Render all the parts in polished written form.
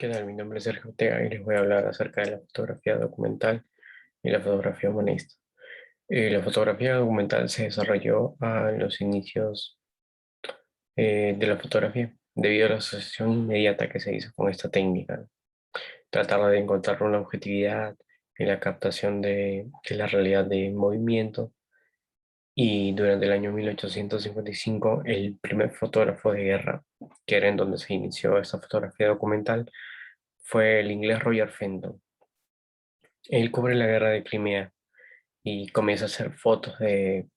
¿Qué tal? Mi nombre es Sergio Ortega y les voy a hablar acerca de la fotografía documental y la fotografía humanista. La fotografía documental se desarrolló a los inicios de la fotografía debido a la asociación inmediata que se hizo con esta técnica. Tratar de encontrar una objetividad en la captación de la realidad de movimiento, y durante el año 1855 el primer fotógrafo de guerra, que era en donde se inició esta fotografía documental, fue el inglés Roger Fenton. Él cubre la guerra de Crimea y comienza a hacer fotos de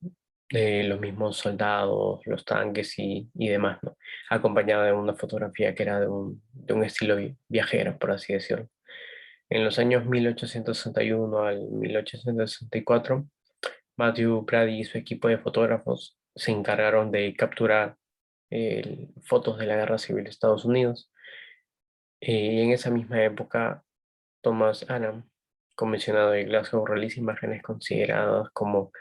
los mismos soldados, los tanques y demás, ¿no? Acompañado de una fotografía que era de un estilo viajero, por así decirlo. En los años 1861 al 1864, Matthew Brady y su equipo de fotógrafos se encargaron de capturar fotos de la Guerra Civil de Estados Unidos. Y en esa misma época, Thomas Adam, comisionado de Glasgow, realiza imágenes consideradas como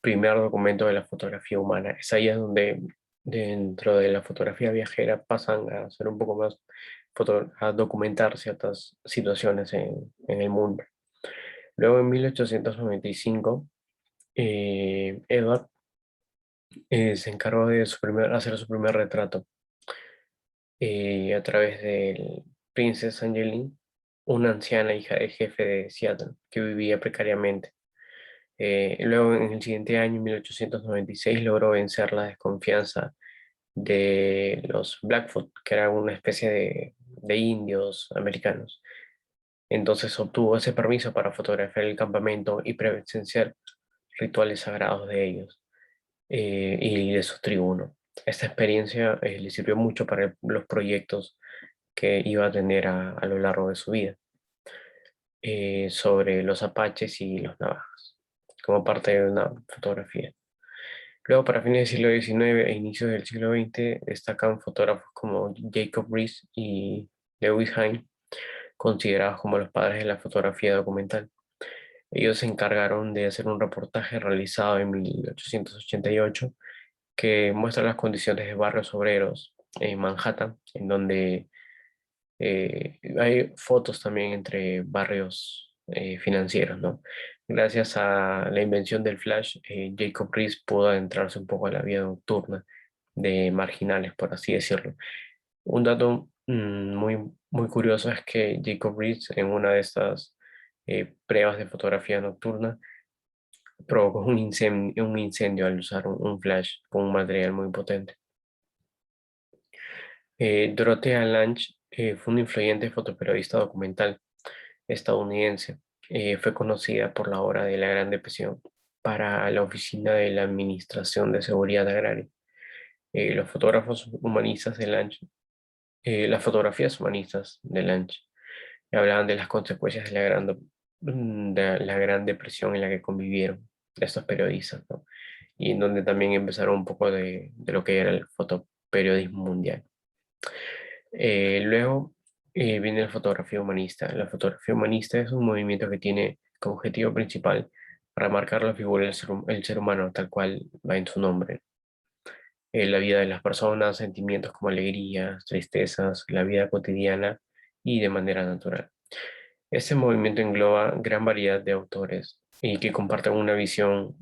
primer documento de la fotografía humana. Es ahí es donde dentro de la fotografía viajera pasan a ser un poco más, a documentar ciertas situaciones en el mundo. Luego en 1895, Edward se encargó de hacer su primer retrato a través del Princess Angeline, una anciana hija del jefe de Seattle que vivía precariamente. Luego, en el siguiente año, 1896, logró vencer la desconfianza de los Blackfoot, que eran una especie de indios americanos. Entonces obtuvo ese permiso para fotografiar el campamento y presenciar rituales sagrados de ellos y de su tribuno. Esta experiencia le sirvió mucho para los proyectos que iba a tener a lo largo de su vida sobre los apaches y los navajas, como parte de una fotografía. Luego, para fines del siglo XIX e inicios del siglo XX, destacan fotógrafos como Jacob Riis y Lewis Hine, considerados como los padres de la fotografía documental. Ellos se encargaron de hacer un reportaje realizado en 1888 que muestra las condiciones de barrios obreros en Manhattan, en donde hay fotos también entre barrios financieros, ¿no? Gracias a la invención del flash, Jacob Riis pudo adentrarse un poco a la vida nocturna de marginales, por así decirlo. Un dato muy curioso es que Jacob Riis, en una de estas pruebas de fotografía nocturna, provocó un incendio al usar un flash con un material muy potente. Dorothea Lange fue una influyente fotoperiodista documental estadounidense. Fue conocida por la obra de la Gran Depresión para la Oficina de la Administración de Seguridad Agraria. Los fotógrafos humanistas de Lange, las fotografías humanistas de Lange hablaban de las consecuencias de la Gran Depresión en la que convivieron estos periodistas, ¿no? Y en donde también empezaron un poco de lo que era el fotoperiodismo mundial. Luego viene la fotografía humanista. La fotografía humanista es un movimiento que tiene como objetivo principal remarcar la figura el ser humano tal cual va en su nombre. La vida de las personas, sentimientos como alegrías, tristezas, la vida cotidiana y de manera natural. Este movimiento engloba gran variedad de autores y que comparten una visión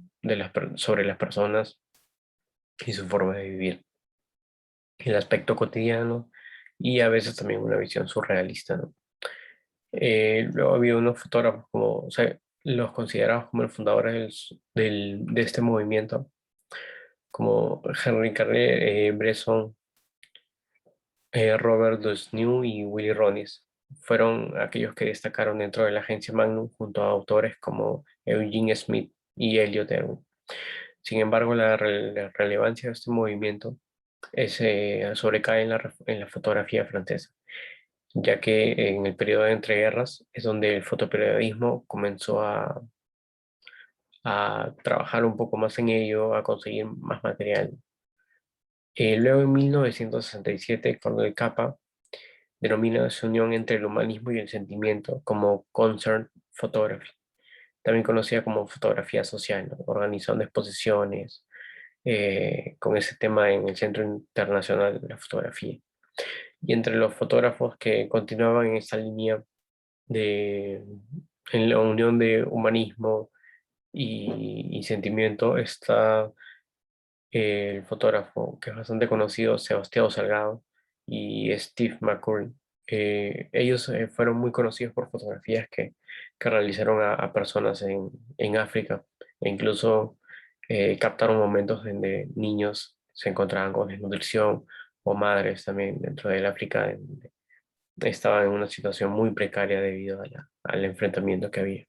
sobre las personas y su forma de vivir, el aspecto cotidiano y a veces también una visión surrealista, ¿no? Luego había unos fotógrafos como, o sea, los considerados como los fundadores de este movimiento, como Henry Carrier, Bresson, Robert Dusnew y Willy Ronis. Fueron aquellos que destacaron dentro de la agencia Magnum junto a autores como Eugene Smith y Elliot Erwin. Sin embargo, la relevancia de este movimiento sobrecae en la fotografía francesa, ya que en el periodo de entreguerras es donde el fotoperiodismo comenzó a trabajar un poco más en ello, a conseguir más material. Luego en 1967, Cornel Capa denomina esa unión entre el humanismo y el sentimiento como concern photography, también conocida como fotografía social, ¿no? Organizando exposiciones con ese tema en el Centro Internacional de la Fotografía. Y entre los fotógrafos que continuaban en esa línea de, en la unión de humanismo y sentimiento está el fotógrafo que es bastante conocido, Sebastião Salgado y Steve McCurry. Ellos fueron muy conocidos por fotografías que realizaron a personas en África e incluso captaron momentos donde niños se encontraban con desnutrición o madres también dentro del África estaban en una situación muy precaria debido a al enfrentamiento que había.